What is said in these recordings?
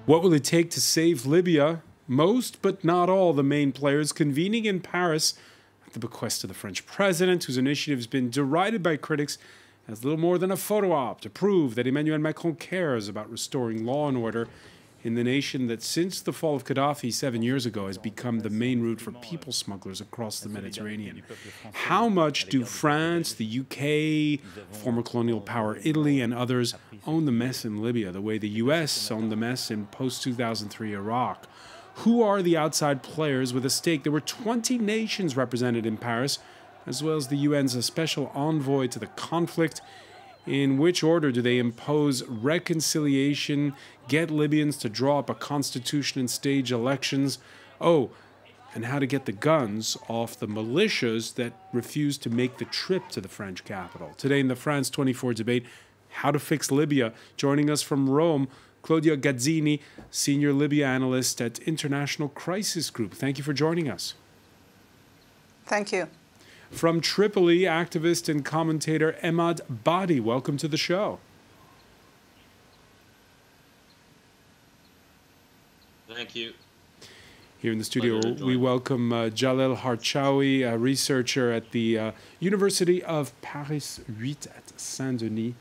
What will it take to save Libya? Most, but not all, the main players convening in Paris at the bequest of the French president, whose initiative has been derided by critics as little more than a photo op to prove that Emmanuel Macron cares about restoring law and order in the nation that, since the fall of Gaddafi 7 years ago, has become the main route for people smugglers across the Mediterranean. How much do France, the UK, former colonial power Italy, and others own the mess in Libya, the way the US owned the mess in post-2003 Iraq? Who are the outside players with a stake? There were 20 nations represented in Paris, as well as the UN's special envoy to the conflict. In which order do they impose reconciliation, get Libyans to draw up a constitution and stage elections? Oh, and how to get the guns off the militias that refuse to make the trip to the French capital. Today in the France 24 debate, how to fix Libya. Joining us from Rome, Claudia Gazzini, senior Libya analyst at International Crisis Group. Thank you for joining us. Thank you. From Tripoli, activist and commentator Emad Badi, welcome to the show. Thank you. Here in the studio, we welcome Jalel Harchaoui, a researcher at the University of Paris 8 at Saint-Denis.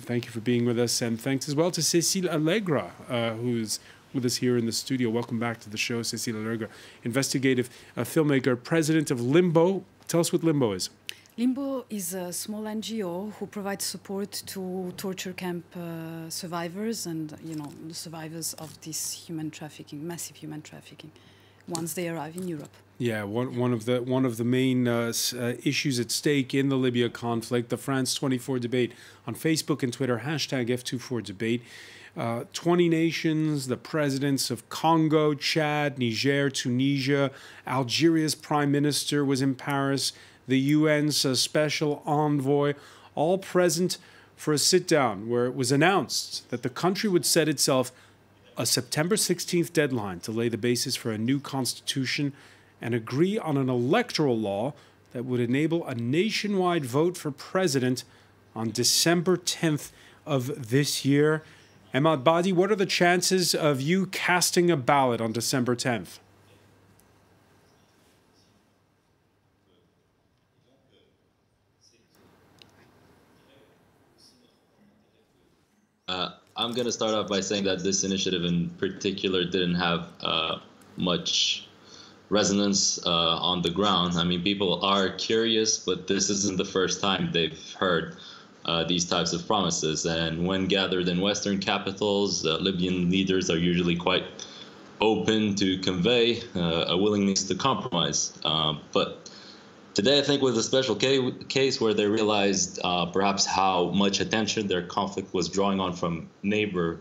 Thank you for being with us, and thanks as well to Cécile Allegra, who's with us here in the studio. Welcome back to the show, Cécile Allegra, investigative filmmaker, president of Limbo. Tell us what Limbo is. Limbo is a small NGO who provides support to torture camp survivors and, the survivors of this human trafficking, massive human trafficking, once they arrive in Europe. Yeah, one of the main issues at stake in the Libya conflict, the France 24 debate on Facebook and Twitter, hashtag F24debate. 20 nations, the presidents of Congo, Chad, Niger, Tunisia, Algeria's prime minister was in Paris, the UN's special envoy, all present for a sit-down where it was announced that the country would set itself a September 16th deadline to lay the basis for a new constitution and agree on an electoral law that would enable a nationwide vote for president on December 10th of this year. Emad Badi, what are the chances of you casting a ballot on December 10th? I'm going to start off by saying that this initiative in particular didn't have much resonance on the ground. I mean, people are curious, but this isn't the first time they've heard these types of promises. And when gathered in Western capitals, Libyan leaders are usually quite open to convey a willingness to compromise. But today, I think, was a special case where they realized perhaps how much attention their conflict was drawing on from neighbor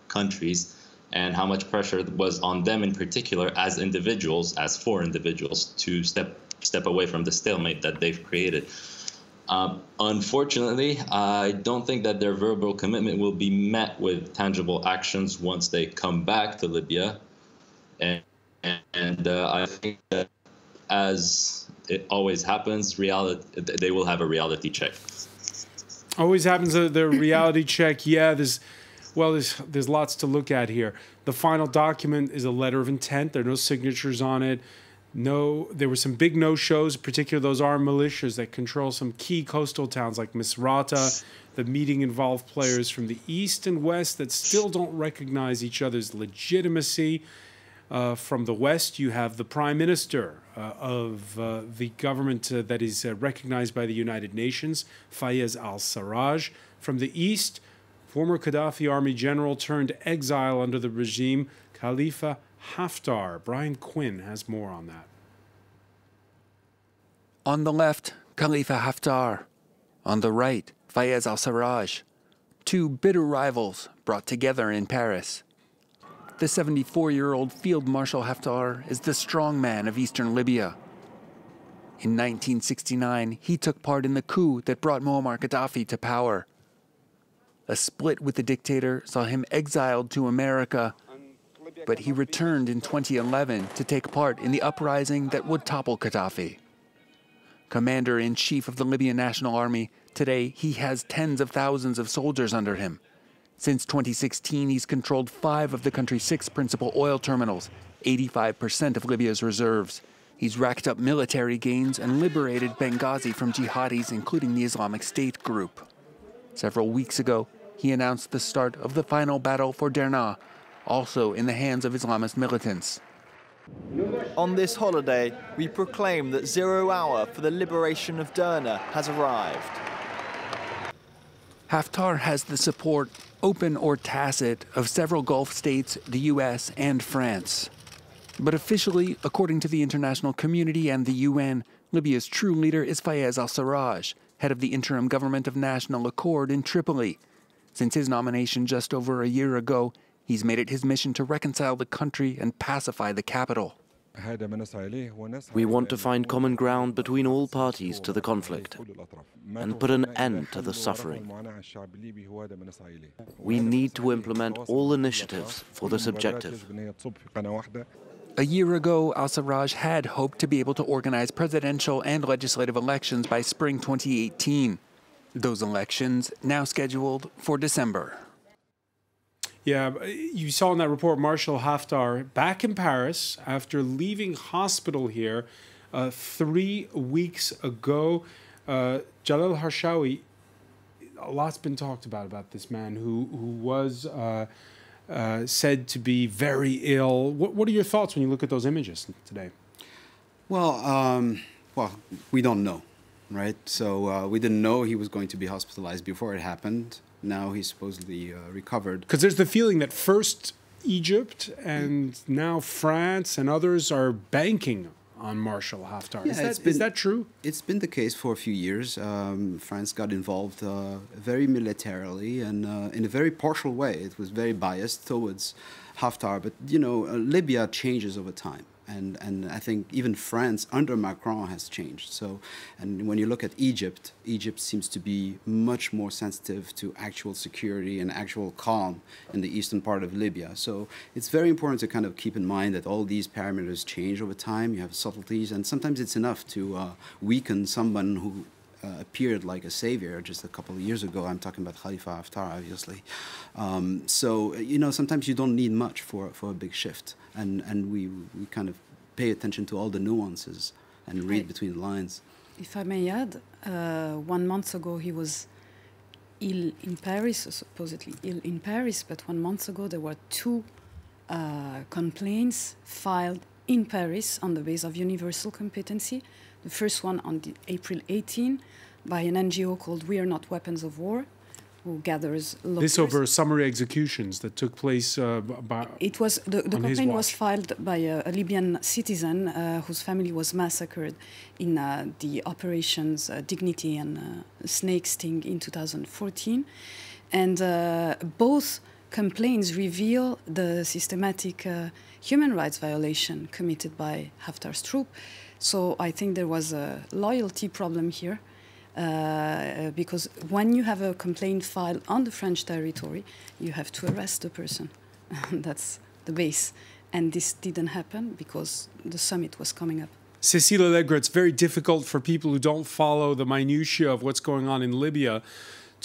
countries and how much pressure was on them in particular as individuals, as four individuals, to step away from the stalemate that they've created. Unfortunately, I don't think that their verbal commitment will be met with tangible actions once they come back to Libya. And I think that, as it always happens, they will have a reality check. Always happens, the reality check. Yeah, there's lots to look at here. The final document is a letter of intent. There are no signatures on it. No, there were some big no-shows, particularly those armed militias that control some key coastal towns like Misrata. The meeting involved players from the east and west that still don't recognize each other's legitimacy. From the west, you have the prime minister of the government that is recognized by the United Nations, Fayez Al-Sarraj. From the east, former Gaddafi army general turned exile under the regime, Khalifa Haftar. Brian Quinn has more on that. On the left, Khalifa Haftar. On the right, Fayez Al-Sarraj. Two bitter rivals brought together in Paris. The 74-year-old Field Marshal Haftar is the strongman of eastern Libya. In 1969, he took part in the coup that brought Muammar Gaddafi to power. A split with the dictator saw him exiled to America, but he returned in 2011 to take part in the uprising that would topple Gaddafi. Commander-in-chief of the Libyan National Army, today he has tens of thousands of soldiers under him. Since 2016, he's controlled 5 of the country's 6 principal oil terminals, 85% of Libya's reserves. He's racked up military gains and liberated Benghazi from jihadis, including the Islamic State group. Several weeks ago, he announced the start of the final battle for Derna, also in the hands of Islamist militants. On this holiday, we proclaim that 0 hour for the liberation of Derna has arrived. Haftar has the support, open or tacit, of several Gulf states, the US, and France. But officially, according to the international community and the UN, Libya's true leader is Fayez Al-Sarraj, head of the interim government of national accord in Tripoli. Since his nomination just over a year ago, he's made it his mission to reconcile the country and pacify the capital. We want to find common ground between all parties to the conflict and put an end to the suffering. We need to implement all initiatives for this objective. A year ago, Al-Sarraj had hoped to be able to organize presidential and legislative elections by spring 2018. Those elections now scheduled for December. Yeah, you saw in that report Marshal Haftar back in Paris after leaving hospital here 3 weeks ago. Jalal Harshawi, a lot's been talked about this man who was said to be very ill. What are your thoughts when you look at those images today? Well, we don't know, right? So we didn't know he was going to be hospitalized before it happened. Now he's supposedly recovered. Because there's the feeling that first Egypt and now France and others are banking on Marshal Haftar. Yeah, is that true? It's been the case for a few years. France got involved very militarily and in a very partial way. It was very biased towards Haftar. But, you know, Libya changes over time. And I think even France under Macron has changed. So, and when you look at Egypt, Egypt seems to be much more sensitive to actual security and actual calm in the eastern part of Libya. So it's very important to kind of keep in mind that all these parameters change over time. You have subtleties, and sometimes it's enough to weaken someone who appeared like a savior just a couple of years ago. I'm talking about Khalifa Haftar, obviously. So, you know, sometimes you don't need much for a big shift. And we kind of pay attention to all the nuances and read between the lines. If I may add, 1 month ago he was ill in Paris, supposedly ill in Paris, but 1 month ago there were 2 complaints filed in Paris on the basis of universal competency. The first one on April 18 by an NGO called We Are Not Weapons of War, who gathers lookers. This over summary executions that took place by. It was the complaint was filed by a Libyan citizen whose family was massacred in the operations Dignity and Snake Sting in 2014, and both complaints reveal the systematic human rights violation committed by Haftar's troop. So I think there was a loyalty problem here. Because when you have a complaint filed on the French territory, you have to arrest the person. That's the base. And this didn't happen because the summit was coming up. Cécile Allegra, it's very difficult for people who don't follow the minutiae of what's going on in Libya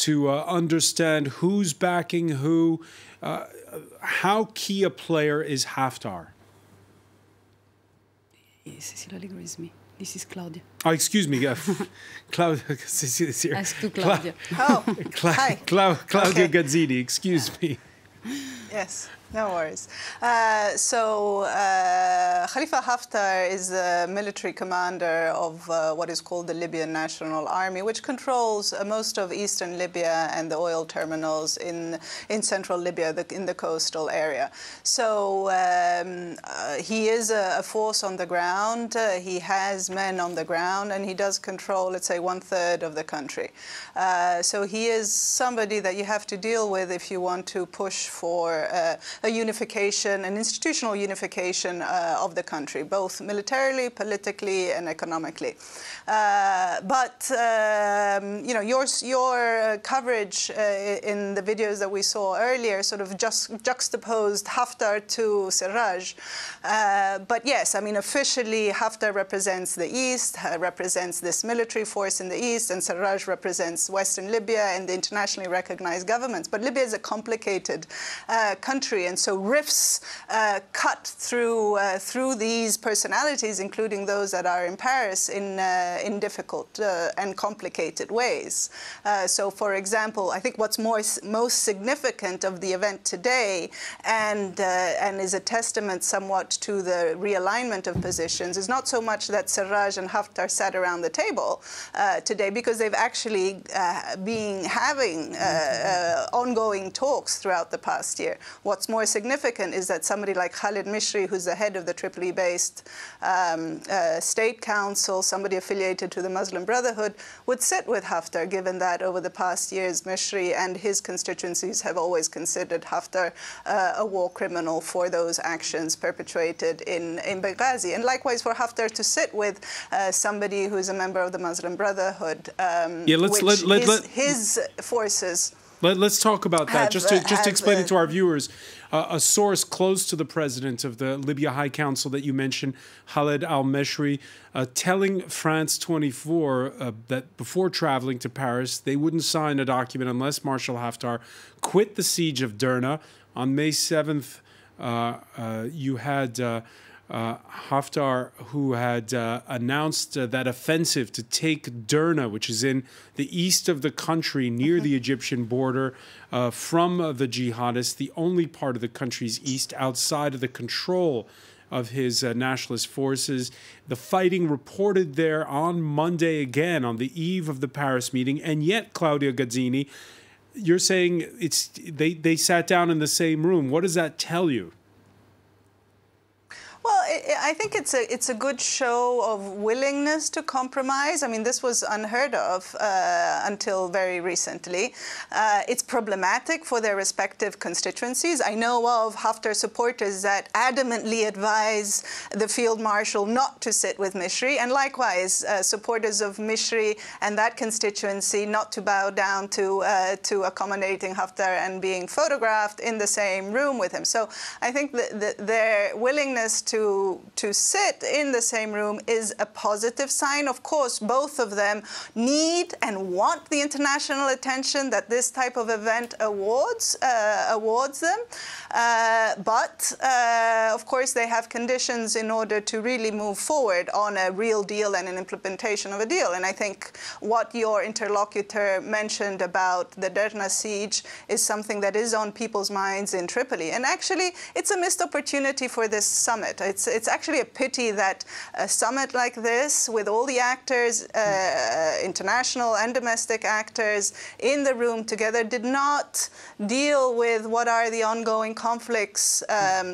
to understand who's backing who. How key a player is Haftar? Cécile Allegra is me. This is Claudia. Oh, excuse me. Claudia, Cécile is here. Ask to Claudia. Hi. Claudia Gazzini, excuse me. Yes, no worries. Khalifa Haftar is the military commander of what is called the Libyan National Army, which controls most of eastern Libya and the oil terminals in central Libya, in the coastal area. So he is a force on the ground. He has men on the ground, and he does control, let's say, 1/3 of the country. So he is somebody that you have to deal with if you want to push for a unification, an institutional unification of the country, both militarily, politically, and economically. But you know, your coverage in the videos that we saw earlier sort of just juxtaposed Haftar to Sarraj. But yes, I mean, officially Haftar represents the east, represents this military force in the east, and Sarraj represents Western Libya and the internationally recognized governments. But Libya is a complicated country, and so rifts cut through these personalities, including those that are in Paris, in difficult and complicated ways. So, for example, I think what's most significant of the event today, and is a testament somewhat to the realignment of positions, is not so much that Sarraj and Haftar sat around the table today, because they've actually been having ongoing talks throughout the past year. What's more significant is that somebody like Khalid Mishri, who's the head of the Tripoli-based state council, somebody affiliated to the Muslim Brotherhood, would sit with Haftar, given that over the past years, Mishri and his constituencies have always considered Haftar a war criminal for those actions perpetrated in Benghazi. And likewise for Haftar to sit with somebody who's a member of the Muslim Brotherhood, his forces. Let's talk about that. Just to explain it to our viewers, a source close to the president of the Libya High Council that you mentioned, Khaled al-Meshri, telling France 24 that before traveling to Paris, they wouldn't sign a document unless Marshal Haftar quit the siege of Derna. On May 7th, you had Haftar, who had announced that offensive to take Derna, which is in the east of the country near the Egyptian border, from the jihadists, the only part of the country's east outside of the control of his nationalist forces. The fighting reported there on Monday again, on the eve of the Paris meeting, and yet, Claudia Gazzini, you're saying they sat down in the same room. What does that tell you? Well, I think it's a good show of willingness to compromise. I mean, this was unheard of until very recently. It's problematic for their respective constituencies. I know of Haftar supporters that adamantly advise the field marshal not to sit with Mishri, and likewise supporters of Mishri and that constituency not to bow down to accommodating Haftar and being photographed in the same room with him. So I think their willingness to sit in the same room is a positive sign. Of course, both of them need and want the international attention that this type of event awards them. But of course, they have conditions in order to really move forward on a real deal and an implementation of a deal. And I think what your interlocutor mentioned about the Derna siege is something that is on people's minds in Tripoli. And actually, it's a missed opportunity for this summit. It's actually a pity that a summit like this, with all the actors, international and domestic actors, in the room together, did not deal with what are the ongoing conflicts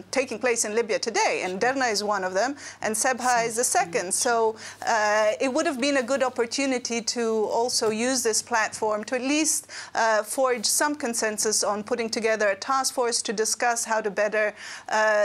taking place in Libya today. And Derna is one of them, and Sebha is the second. So it would have been a good opportunity to also use this platform to at least forge some consensus on putting together a task force to discuss how to better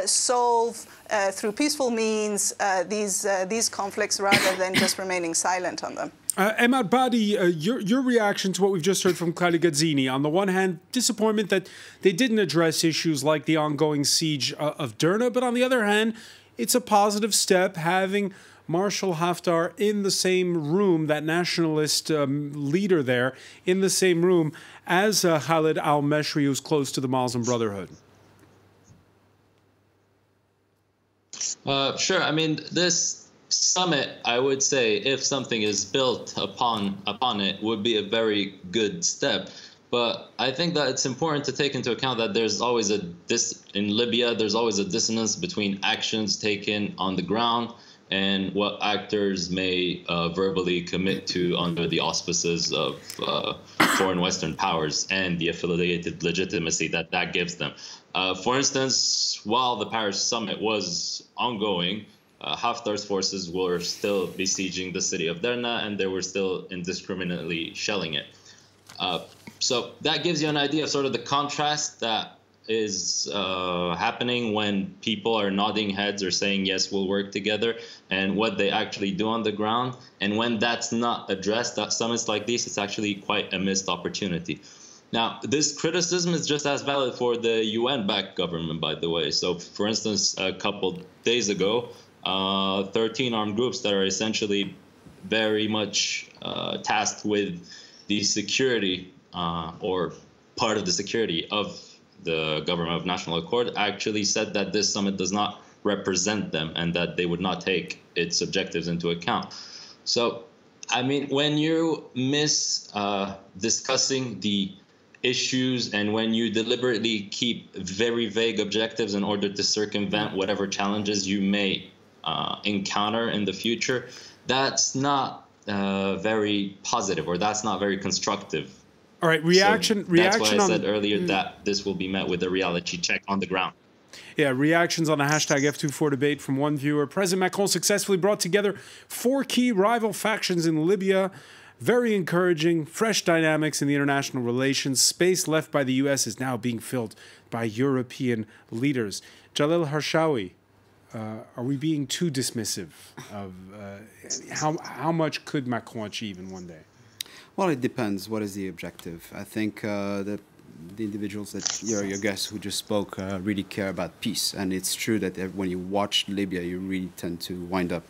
solve through peaceful means these conflicts, rather than just remaining silent on them. Emad Badi, your reaction to what we've just heard from Khalid Gazzini. On the one hand, disappointment that they didn't address issues like the ongoing siege of Derna, but on the other hand, it's a positive step having Marshal Haftar in the same room, that nationalist leader there, in the same room as Khalid al-Meshri, who's close to the Muslim Brotherhood. Sure. I mean, this summit, I would say, if something is built upon it, would be a very good step. But I think that it's important to take into account that there's always in Libya, there's always a dissonance between actions taken on the ground and what actors may verbally commit to under the auspices of foreign Western powers and the affiliated legitimacy that gives them. For instance, while the Paris summit was ongoing, Haftar's forces were still besieging the city of Derna, and they were still indiscriminately shelling it. So that gives you an idea of sort of the contrast that is happening when people are nodding heads or saying, yes, we'll work together, and what they actually do on the ground. And when that's not addressed at summits like these, it's actually quite a missed opportunity. Now, this criticism is just as valid for the UN-backed government, by the way. So, for instance, a couple days ago, 13 armed groups that are essentially very much tasked with the security or part of the security of the government of national accord actually said that this summit does not represent them and that they would not take its objectives into account. So, I mean, when you miss discussing the issues and when you deliberately keep very vague objectives in order to circumvent whatever challenges you may encounter in the future, that's not very positive, or that's not very constructive. All right, reaction. That's why I said earlier that this will be met with a reality check on the ground. Yeah, reactions on the hashtag F24 debate from one viewer. President Macron successfully brought together 4 key rival factions in Libya. Very encouraging, fresh dynamics in the international relations. Space left by the U.S. is now being filled by European leaders. Jalil Harshawi, are we being too dismissive of how much could Macron achieve in one day? Well, it depends. What is the objective? I think that the individuals that your guests who just spoke really care about peace. And it's true that when you watch Libya, you really tend to wind up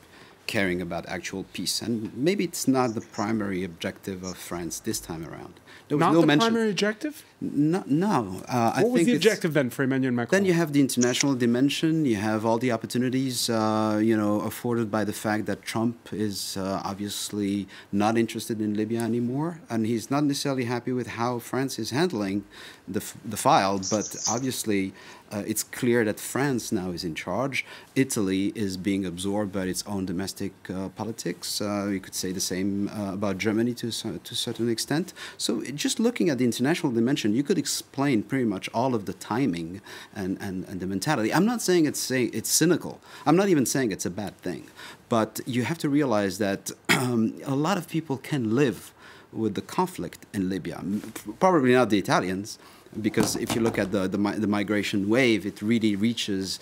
caring about actual peace. And maybe it's not the primary objective of France this time around. There was not the primary objective? No. What was the objective then for Emmanuel Macron? Then you have the international dimension. You have all the opportunities, afforded by the fact that Trump is obviously not interested in Libya anymore, and he's not necessarily happy with how France is handling the file. But obviously, it's clear that France now is in charge. Italy is being absorbed by its own domestic politics. You could say the same about Germany to a certain extent. So just looking at the international dimension, you could explain pretty much all of the timing and the mentality. I'm not saying it's cynical. I'm not even saying it's a bad thing. But you have to realize that a lot of people can live with the conflict in Libya. Probably not the Italians, because if you look at the migration wave, it really reaches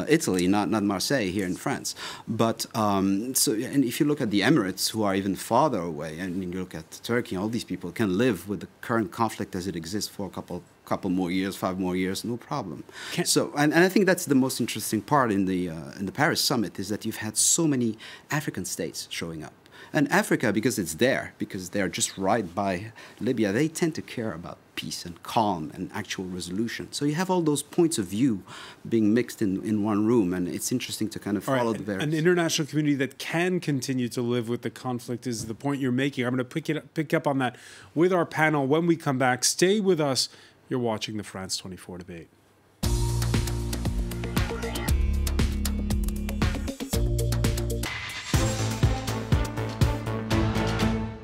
Italy, not Marseille here in France. But and if you look at the Emirates, who are even farther away, and you look at Turkey, all these people can live with the current conflict as it exists for a couple more years, 5 more years, no problem. So, and I think that's the most interesting part in the Paris summit, is that you've had so many African states showing up. And Africa, because they're just right by Libya, they tend to care about peace and calm and actual resolution. So you have all those points of view being mixed in one room, and it's interesting to kind of follow the various. An international community that can continue to live with the conflict is the point you're making. I'm going to pick up on that with our panel when we come back. Stay with us. You're watching the France 24 debate.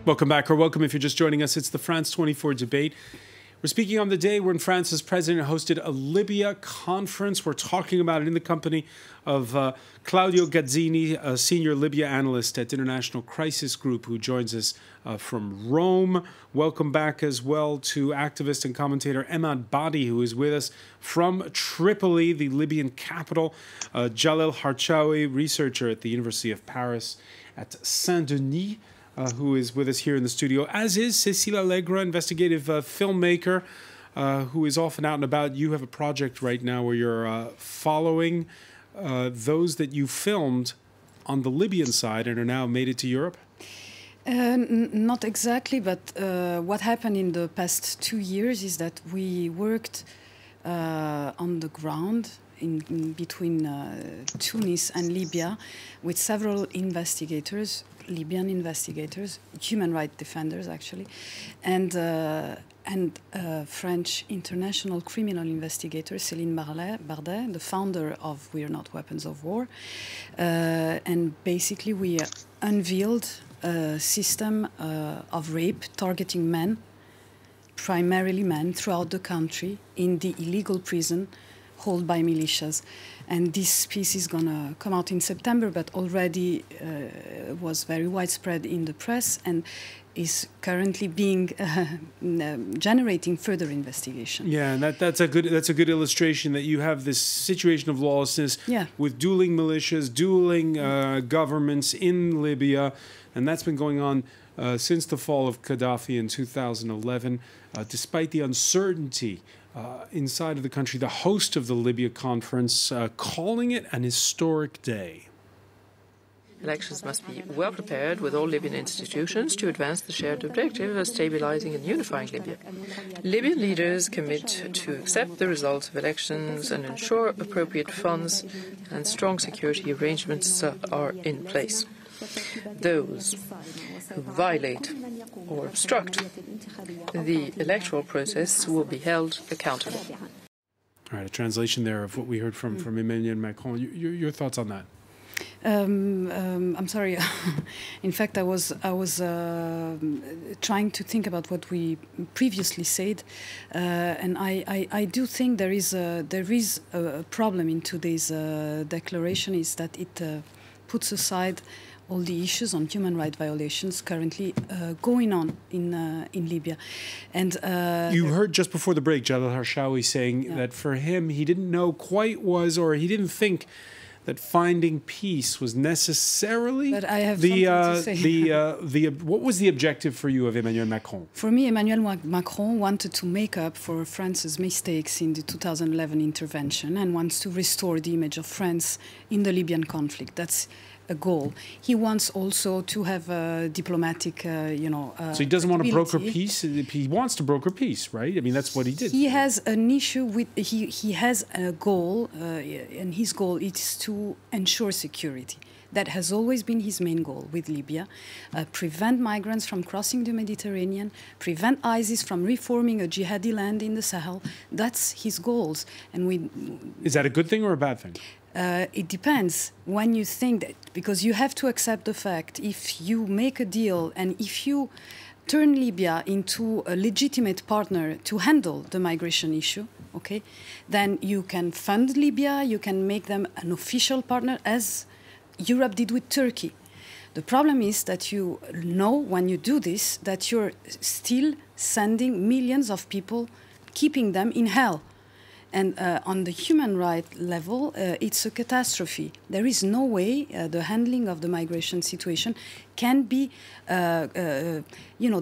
Welcome back, or welcome if you're just joining us. It's the France 24 debate. We're speaking on the day when France's president hosted a Libya conference. We're talking about it in the company of Claudio Gazzini, a senior Libya analyst at International Crisis Group, who joins us from Rome. Welcome back as well to activist and commentator Emad Badi, who is with us from Tripoli, the Libyan capital. Jalil Harshawi, researcher at the University of Paris at Saint-Denis, who is with us here in the studio, as is Cécile Allegra, investigative filmmaker, who is often out and about. You have a project right now where you're following those that you filmed on the Libyan side and are now made it to Europe? Not exactly, but what happened in the past 2 years is that we worked on the ground in between Tunis and Libya with several investigators, Libyan investigators, human rights defenders actually, and French international criminal investigator Céline Bardet, the founder of We're Not Weapons of War, and basically we unveiled a system of rape targeting men, primarily men, throughout the country in the illegal prison held by militias. And this piece is going to come out in September, but already was very widespread in the press and is currently being generating further investigation. Yeah, and that's a good illustration that you have this situation of lawlessness with dueling militias, dueling governments in Libya, and that's been going on since the fall of Gaddafi in 2011. Despite the uncertainty inside of the country, the host of the Libya conference calling it an historic day. Elections must be well prepared with all Libyan institutions to advance the shared objective of stabilizing and unifying Libya. Libyan leaders commit to accept the results of elections and ensure appropriate funds and strong security arrangements are in place. Those who violate or obstruct the electoral process will be held accountable. All right, a translation there of what we heard from Emmanuel Macron. Your thoughts on that? I'm sorry. In fact, I was trying to think about what we previously said, and I do think there is a problem in today's declaration, is that it puts aside all the issues on human rights violations currently going on in Libya. And you heard just before the break Jalal Harshawi saying that for him, he didn't know quite he didn't think that finding peace was necessarily but I have something to say. What was the objective for you of Emmanuel Macron? For me, Emmanuel Macron wanted to make up for France's mistakes in the 2011 intervention and wants to restore the image of France in the Libyan conflict. That's a goal. He wants also to have a diplomatic, so he doesn't want to broker peace. He wants to broker peace, right? I mean, that's what he did. He has an issue with. He has a goal, and his goal is to ensure security. That has always been his main goal with Libya. Prevent migrants from crossing the Mediterranean, prevent ISIS from reforming a jihadi land in the Sahel. That's his goals. And is that a good thing or a bad thing? It depends when you think that, because you have to accept the fact, if you make a deal and if you turn Libya into a legitimate partner to handle the migration issue, okay, then you can fund Libya, you can make them an official partner, as Europe did with Turkey. The problem is that you know when you do this that you're still sending millions of people, keeping them in hell. And on the human rights level, it's a catastrophe. There is no way the handling of the migration situation can be,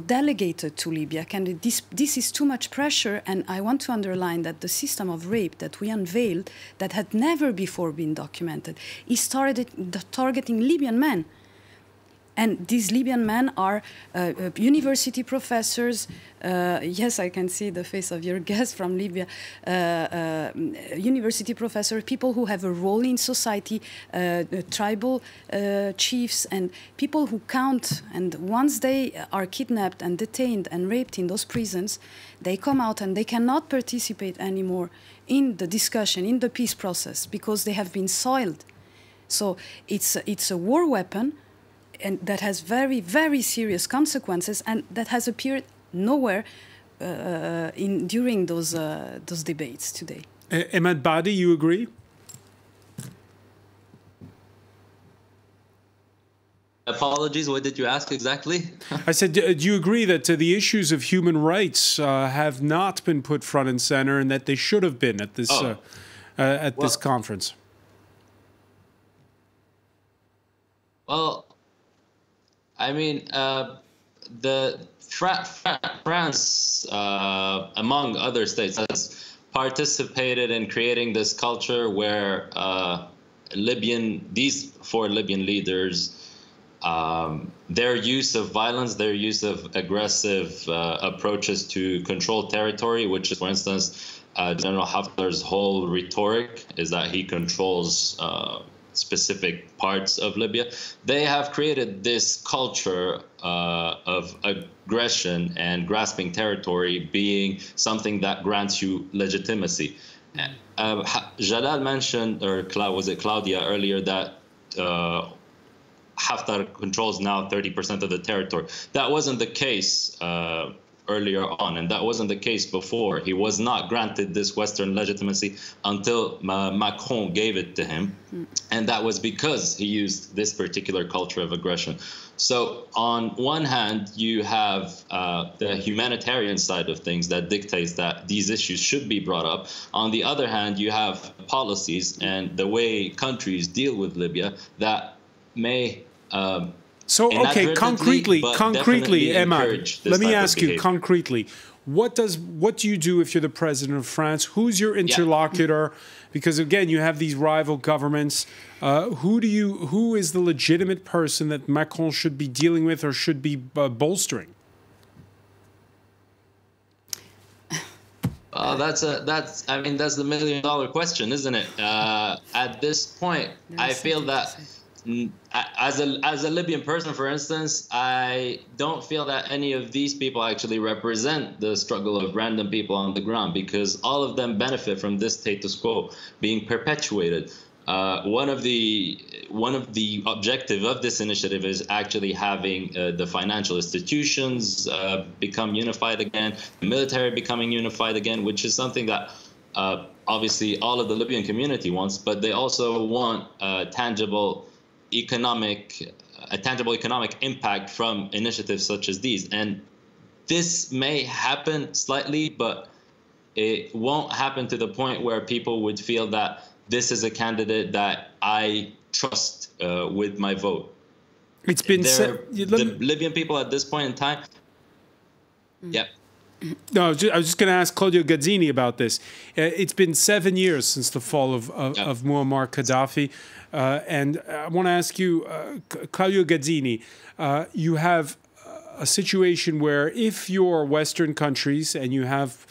delegated to Libya. This is too much pressure, and I want to underline that the system of rape that we unveiled, that had never before been documented, is targeting Libyan men. And these Libyan men are university professors. Yes, I can see the face of your guest from Libya. University professors, people who have a role in society, tribal chiefs, and people who count. And once they are kidnapped and detained and raped in those prisons, they come out and they cannot participate anymore in the discussion, in the peace process, because they have been soiled. So it's a war weapon, and that has very, very serious consequences, and that has appeared nowhere during those debates today. Ahmed Badi, you agree? Apologies, what did you ask exactly? I said, do you agree that the issues of human rights have not been put front and center, and that they should have been at this this conference? Well, I mean, France, among other states, has participated in creating this culture where these four Libyan leaders, their use of violence, their use of aggressive approaches to control territory, which is, for instance, General Haftar's whole rhetoric is that he controls specific parts of Libya. They have created this culture of aggression and grasping territory being something that grants you legitimacy. Jalal mentioned, or was it Claudia earlier, that Haftar controls now 30% of the territory. That wasn't the case earlier on, and that wasn't the case before. He was not granted this Western legitimacy until Macron gave it to him, and that was because he used this particular culture of aggression. So on one hand, you have the humanitarian side of things that dictates that these issues should be brought up. On the other hand, you have policies and the way countries deal with Libya that may okay, concretely, Emma, let me ask you concretely, what do you do if you're the president of France? Who's your interlocutor? Because again, you have these rival governments. Who is the legitimate person that Macron should be dealing with or should be bolstering? That's the million-dollar question, isn't it? At this point, I feel that as a Libyan person, for instance, I don't feel that any of these people actually represent the struggle of random people on the ground, because all of them benefit from this status quo being perpetuated. One of the objective of this initiative is actually having the financial institutions become unified again, the military becoming unified again, which is something that obviously all of the Libyan community wants, but they also want tangible economic impact from initiatives such as these. And this may happen slightly, but it won't happen to the point where people would feel that this is a candidate that I trust with my vote. It's been the Libyan people at this point in time. Yeah. No, I was just going to ask Claudio Gazzini about this. It's been 7 years since the fall of Muammar Gaddafi. And I want to ask you, Claudio Gazzini, you have a situation where if you're Western countries and you have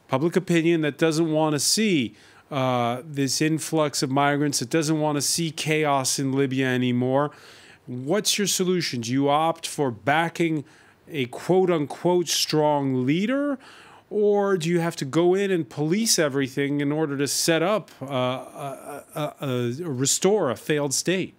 public opinion that doesn't want to see this influx of migrants, that doesn't want to see chaos in Libya anymore, what's your solution? Do you opt for backing a quote-unquote strong leader, or do you have to go in and police everything in order to set up, restore a failed state?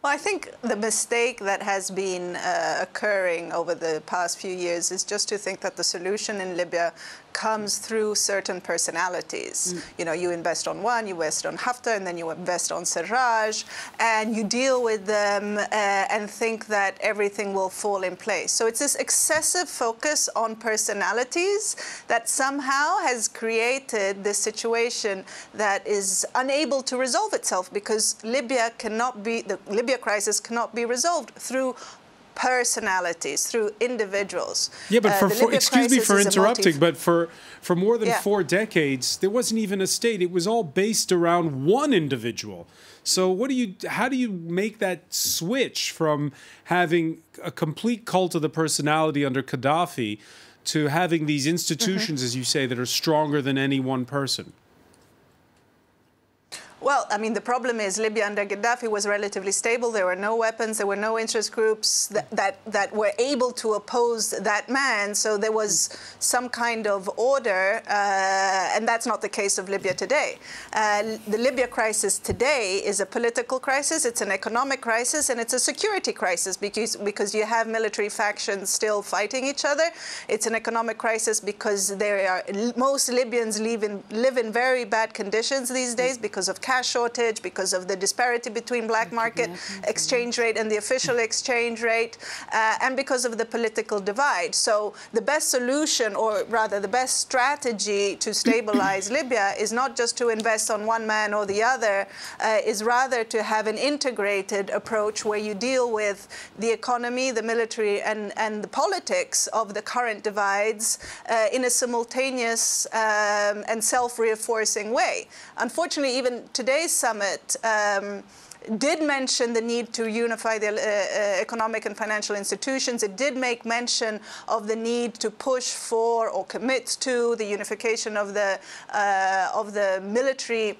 Well, I think the mistake that has been occurring over the past few years is just to think that the solution in Libya comes through certain personalities. You know, you invest on one, you invest on Haftar, and then you invest on Al-Sarraj, and you deal with them and think that everything will fall in place. So it's this excessive focus on personalities that somehow has created this situation that is unable to resolve itself, because the Libya crisis cannot be resolved through personalities, through individuals. Yeah, but excuse me for interrupting, but for more than 4 decades, there wasn't even a state. It was all based around one individual. So how do you make that switch from having a complete cult of the personality under Gaddafi to having these institutions, as you say, that are stronger than any one person? Well, I mean, the problem is Libya under Gaddafi was relatively stable. There were no weapons. There were no interest groups that were able to oppose that man. So there was some kind of order, and that's not the case of Libya today. The Libya crisis today is a political crisis. It's an economic crisis, and it's a security crisis because you have military factions still fighting each other. It's an economic crisis because most Libyans live in very bad conditions these days because of cash shortage, because of the disparity between black market exchange rate and the official exchange rate, and because of the political divide. So the best solution, or rather the best strategy to stabilize Libya is not just to invest on one man or the other, is rather to have an integrated approach where you deal with the economy, the military, and the politics of the current divides in a simultaneous and self-reinforcing way. Unfortunately, even today's summit did mention the need to unify the economic and financial institutions. It did make mention of the need to push for or commit to the unification of the military,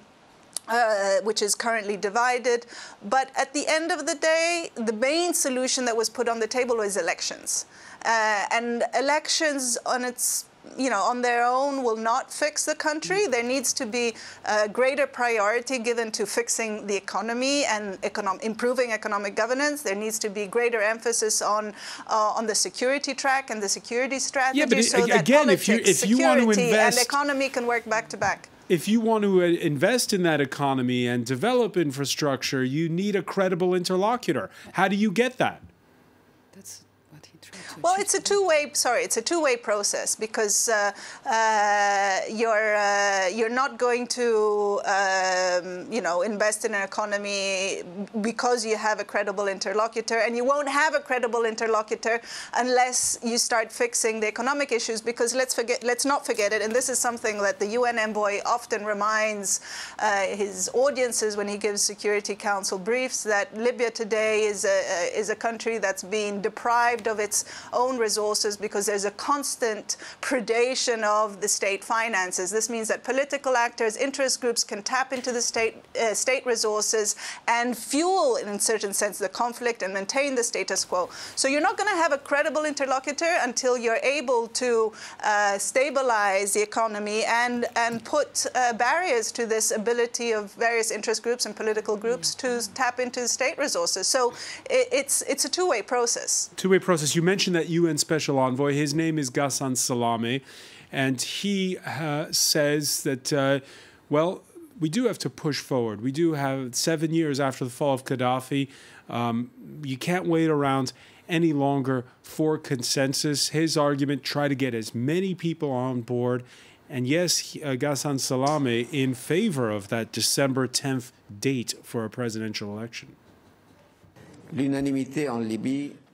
which is currently divided. But at the end of the day, the main solution that was put on the table was elections. And elections on its on their own will not fix the country. There needs to be greater priority given to fixing the economy and improving economic governance. There needs to be greater emphasis on the security track and the security strategy, so that politics, security, and economy can work back to back. If you want to invest in that economy and develop infrastructure, you need a credible interlocutor. How do you get that? That's what he tried to Well, achieve. it's a two-way process, because you're not going to invest in an economy because you have a credible interlocutor, and you won't have a credible interlocutor unless you start fixing the economic issues. Because let's not forget it, and this is something that the UN envoy often reminds his audiences when he gives Security Council briefs, that Libya today is a country that's being deprived of its own resources because there's a constant predation of the state finances. This means that political actors, interest groups can tap into the state resources and fuel, in a certain sense, the conflict and maintain the status quo. So you're not going to have a credible interlocutor until you're able to stabilize the economy and put barriers to this ability of various interest groups and political groups to tap into the state resources. So it's a two-way process. Two-way process. You mentioned that UN Special Envoy. His name is Ghassan Salameh, and he says that, well, we do have to push forward. We do have 7 years after the fall of Gaddafi. You can't wait around any longer for consensus. His argument, try to get as many people on board. And yes, Ghassan Salameh in favor of that December 10th date for a presidential election.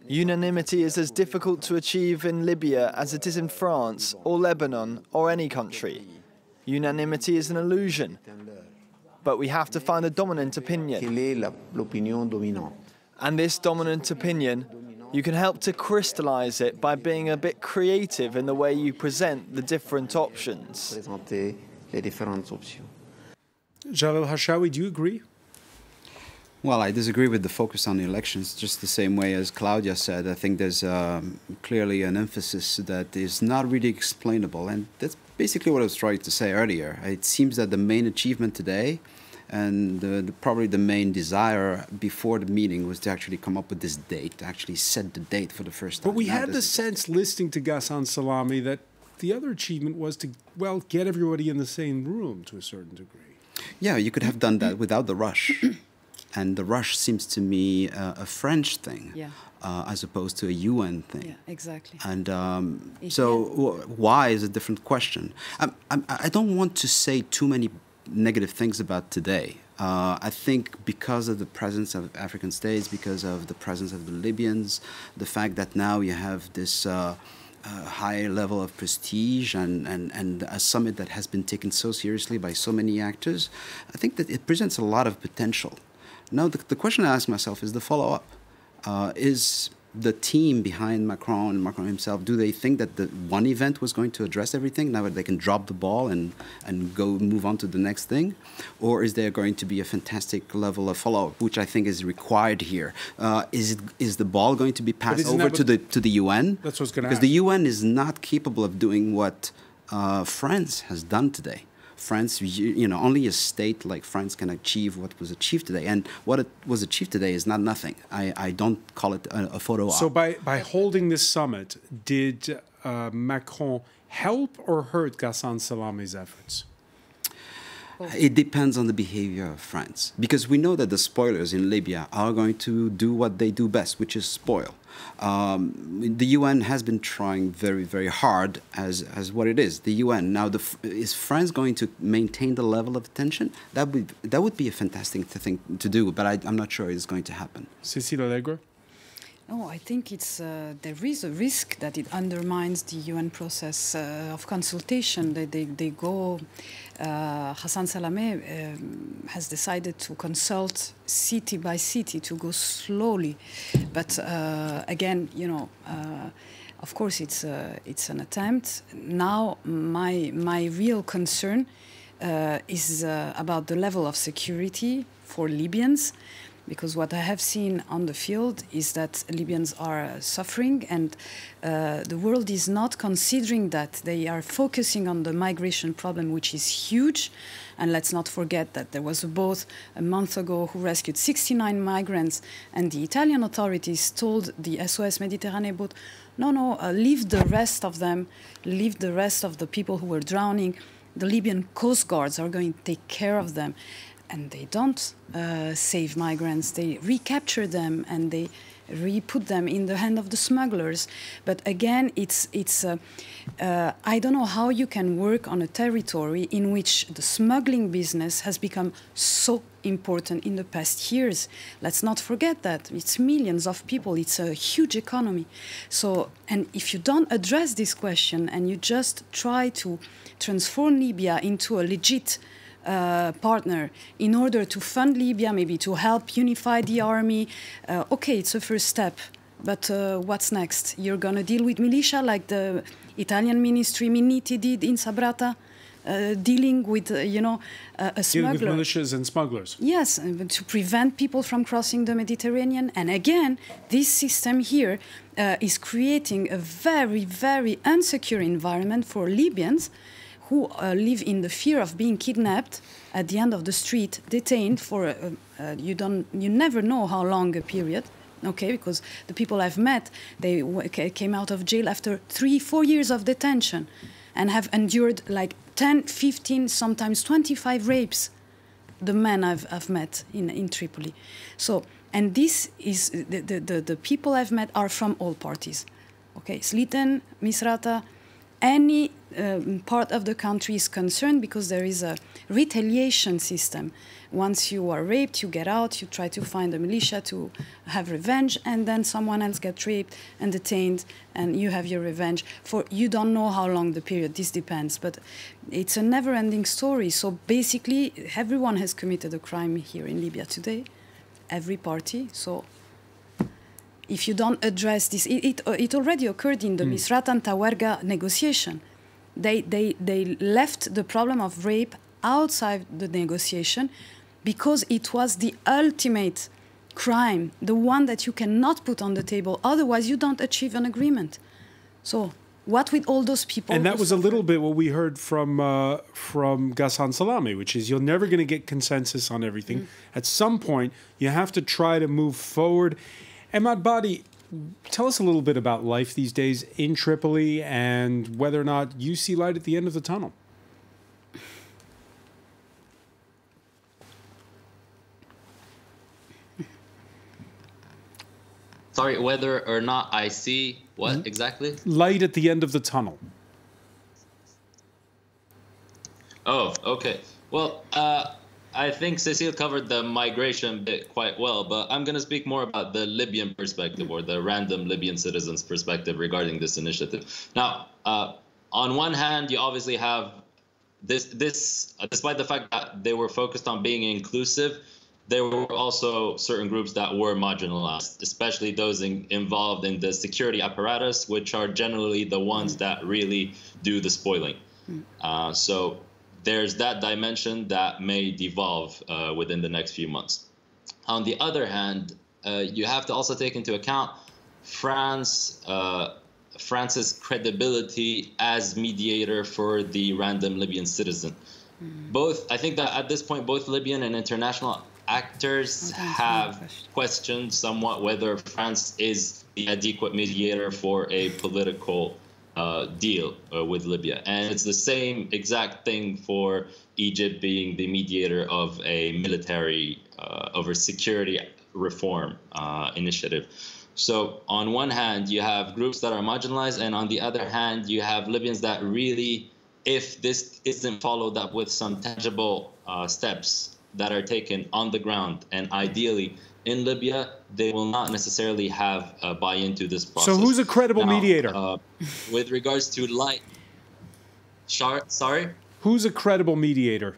Unanimity is as difficult to achieve in Libya as it is in France or Lebanon or any country. Unanimity is an illusion. But we have to find a dominant opinion. And this dominant opinion, you can help to crystallize it by being a bit creative in the way you present the different options. Jalal Hashawi, do you agree? Well, I disagree with the focus on the elections, just the same way as Claudia said. I think there's clearly an emphasis that is not really explainable, and that's basically what I was trying to say earlier. It seems that the main achievement today, and probably the main desire before the meeting, was to actually come up with this date, to actually set the date for the first time. But we had the sense, listening to Ghassan Salameh, that the other achievement was to, well, get everybody in the same room to a certain degree. Yeah, you could have done that without the rush. And the rush seems to me a French thing, as opposed to a UN thing. Yeah, exactly. And why is a different question. I don't want to say too many negative things about today. I think because of the presence of African states, because of the presence of the Libyans, the fact that now you have this high level of prestige and a summit that has been taken so seriously by so many actors, I think that it presents a lot of potential. Now, the question I ask myself is the follow-up. Is the team behind Macron and Macron himself, do they think that the one event was going to address everything, now that they can drop the ball and go move on to the next thing? Or is there going to be a fantastic level of follow-up, which I think is required here? Is the ball going to be passed over to the UN? That's what's going to happen. Because the UN is not capable of doing what France has done today. France, only a state like France can achieve what was achieved today. And what it was achieved today is not nothing. I don't call it a photo op. So by holding this summit, did Macron help or hurt Ghassan Salameh's efforts? It depends on the behavior of France. Because we know that the spoilers in Libya are going to do what they do best, which is spoil. The UN has been trying very, very hard as what it is, the UN. Now, is France going to maintain the level of attention? That would be a fantastic thing to do, but I'm not sure it's going to happen. Cécile Allegro? No, I think there is a risk that it undermines the UN process of consultation. They go. Ghassan Salameh has decided to consult city by city, to go slowly. But again, of course, it's an attempt. Now, my real concern is about the level of security for Libyans. Because what I have seen on the field is that Libyans are suffering, and the world is not considering that. They are focusing on the migration problem, which is huge. And let's not forget that there was a boat a month ago who rescued 69 migrants, and the Italian authorities told the SOS Mediterranean boat, no, leave the rest of them, leave the rest of the people who were drowning. The Libyan coast guards are going to take care of them. And they don't save migrants. They recapture them and they re-put them in the hand of the smugglers. But again, I don't know how you can work on a territory in which the smuggling business has become so important in the past years. Let's not forget that. It's millions of people. It's a huge economy. So, and if you don't address this question and you just try to transform Libya into a legit partner in order to fund Libya, maybe to help unify the army. Okay, it's a first step, but what's next? You're going to deal with militia like the Italian ministry Minniti did in Sabrata, dealing with, a smuggler. Dealing with militias and smugglers. Yes, to prevent people from crossing the Mediterranean. And again, this system here is creating a very, very insecure environment for Libyans who live in the fear of being kidnapped at the end of the street, detained for you never know how long a period, okay? Because the people I've met, they came out of jail after 3-4 years of detention, and have endured like 10, 15, sometimes 25 rapes. The men I've met in Tripoli, so and this is the people I've met are from all parties, okay? Sliten, Misrata. Any part of the country is concerned because there is a retaliation system. Once you are raped, you get out, you try to find a militia to have revenge, and then someone else gets raped and detained, and you have your revenge. For you don't know how long the period, this depends, but it's a never-ending story. So basically, everyone has committed a crime here in Libya today, every party, so if you don't address this, it already occurred in the Misrata and Tawerga negotiation. They left the problem of rape outside the negotiation because it was the ultimate crime, the one that you cannot put on the table. Otherwise, you don't achieve an agreement. So what with all those people? And that was a little bit what we heard from Ghassan Salame, which is you're never going to get consensus on everything. At some point, you have to try to move forward. Emad Badi, tell us a little bit about life these days in Tripoli and whether or not you see light at the end of the tunnel. Sorry, whether or not I see what exactly? Light at the end of the tunnel. Oh, okay. Well, I think Cecile covered the migration bit quite well, but I'm going to speak more about the Libyan perspective or the random Libyan citizens' perspective regarding this initiative. Now, on one hand, you obviously have this, despite the fact that they were focused on being inclusive, there were also certain groups that were marginalized, especially those involved in the security apparatus, which are generally the ones that really do the spoiling. So there's that dimension that may devolve within the next few months. On the other hand, you have to also take into account France's credibility as mediator for the random Libyan citizen. I think that at this point, both Libyan and international actors have questioned somewhat whether France is the adequate mediator for a political deal with Libya. And it's the same exact thing for Egypt being the mediator of a military, of a security reform initiative. So on one hand, you have groups that are marginalized, and on the other hand, you have Libyans that really, if this isn't followed up with some tangible steps that are taken on the ground, and ideally in Libya, they will not necessarily have a buy-in to this process. So who's a credible mediator? With regards to light... Sorry? Who's a credible mediator?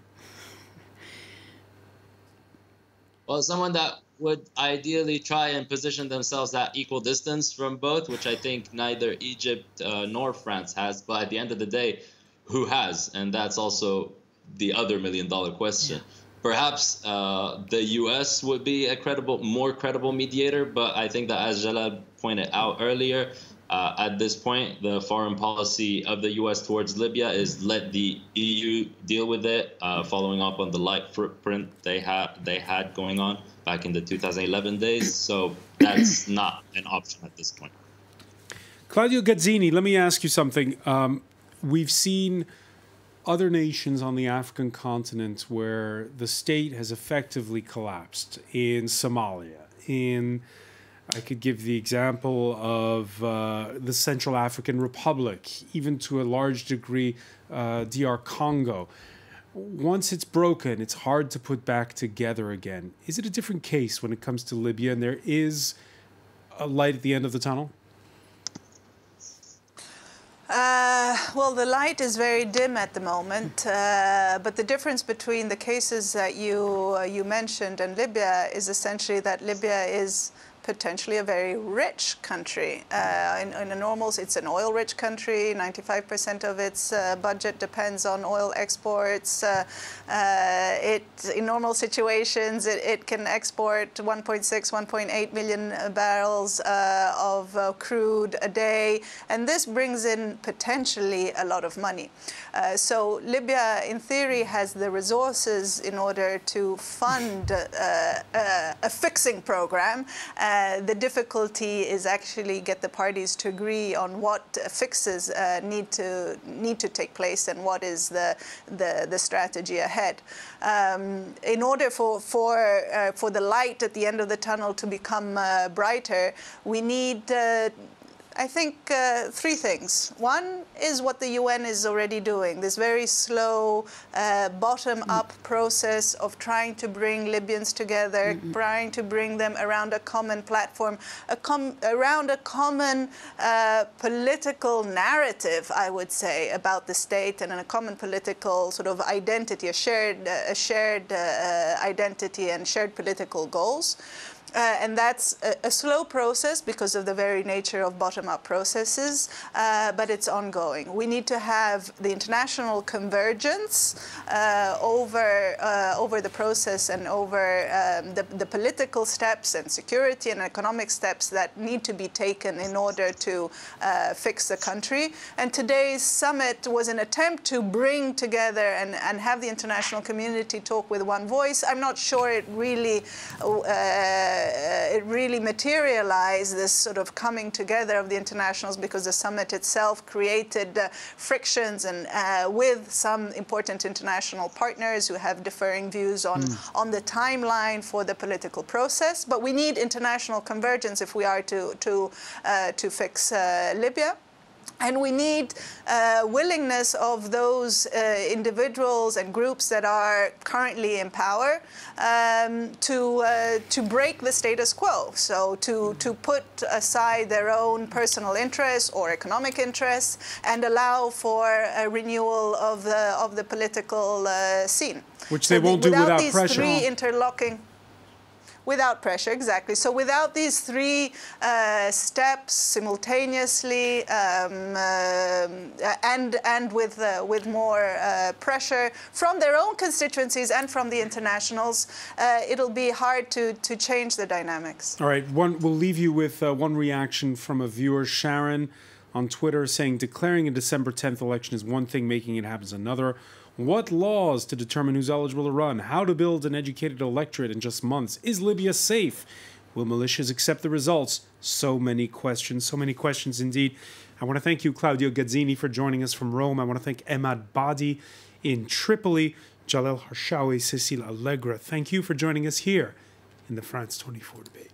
Well, someone that would ideally try and position themselves at equal distance from both, which I think neither Egypt nor France has. But at the end of the day, who has? And that's also the other million-dollar question. Perhaps the U.S. would be a more credible mediator, but I think that, as Jalal pointed out earlier, at this point, the foreign policy of the U.S. towards Libya is let the EU deal with it, following up on the light footprint they had going on back in the 2011 days. So that's not an option at this point. Claudio Gazzini, let me ask you something. We've seen other nations on the African continent where the state has effectively collapsed. In Somalia, I could give the example of the Central African Republic, even to a large degree, DR Congo. Once it's broken, it's hard to put back together again. Is it a different case when it comes to Libya, and there is a light at the end of the tunnel? Well, the light is very dim at the moment, but the difference between the cases that you mentioned and Libya is essentially that Libya is potentially a very rich country. In a normal, it's an oil-rich country. 95% of its budget depends on oil exports. In normal situations, it can export 1.6, 1.8 million barrels of crude a day, and this brings in potentially a lot of money. So Libya, in theory, has the resources in order to fund a fixing program. The difficulty is actually get the parties to agree on what fixes need to take place and what is the strategy ahead. In order for the light at the end of the tunnel to become brighter, we need I think three things. One is what the UN is already doing, this very slow bottom-up process of trying to bring Libyans together, trying to bring them around a common platform, around a common political narrative, I would say, about the state, and a common political sort of identity, a shared identity and shared political goals. And that's a slow process because of the very nature of bottom-up processes, but it's ongoing. We need to have the international convergence over the process and over the political steps and security and economic steps that need to be taken in order to fix the country. And today's summit was an attempt to bring together and have the international community talk with one voice. I'm not sure it really materialized, this sort of coming together of the internationals, because the summit itself created frictions and with some important international partners who have differing views on the timeline for the political process. But we need international convergence if we are to fix Libya. And we need willingness of those individuals and groups that are currently in power to break the status quo. So to put aside their own personal interests or economic interests and allow for a renewal of the political scene. Which they won't do without pressure. Without these three interlocking. Without pressure, exactly. So without these three steps simultaneously and with more pressure from their own constituencies and from the internationals, it'll be hard to change the dynamics. All right, we'll leave you with one reaction from a viewer, Sharon, on Twitter, saying declaring a December 10th election is one thing, making it happen is another. What laws to determine who's eligible to run? How to build an educated electorate in just months? Is Libya safe? Will militias accept the results? So many questions indeed. I want to thank you, Claudio Gazzini, for joining us from Rome. I want to thank Emad Badi in Tripoli, Jalal Harshawi, Cecile Allegra. Thank you for joining us here in the France 24 debate.